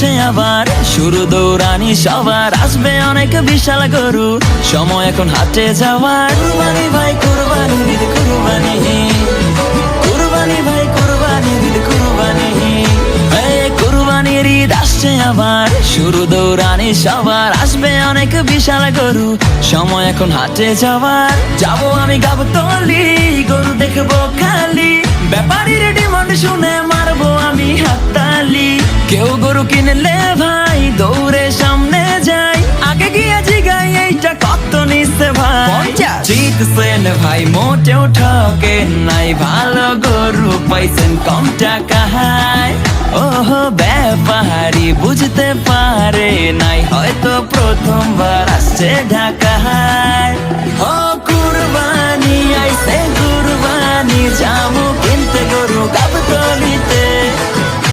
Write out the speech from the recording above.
আসছে আবার, শুরু দৌড়ানি সবার, আসবে অনেক বিশাল গরু, সময় এখন হাটে যাওয়ার। কুরবানি ভাই কুরবানি, ঈদ কুরবানি, কুরবানি ভাই কুরবানি, ঈদ কুরবানি, কুরবানির ঈদ আসছে আবার, শুরু দৌড়ানি সবার, আসবে অনেক বিশাল গরু, সময় এখন হাটে যাওয়ার। যাবো আমি গাবতলী, গরু দেখবো খালি, ব্যাপারীর ডিমান্ড শুনে মারবো আমি হাততালি। কেউ গরু কিনলে ভাই দৌড়ে সামনে যাই, আগে গিয়ে জিগাই এইটা কত নিচ্ছে ভাই। জিতছেন ভাই মোটেও ঠকে নাই, ভালো গরু পাইছেন কম টাকায়। ওহো ব্যাপারী বুঝতে পারে নাই, হয়তো প্রথমবার আসছে ঢাকায়। ও কুরবানি আইছে কুরবানি, যাবো কিনতে গরু গাবতলী।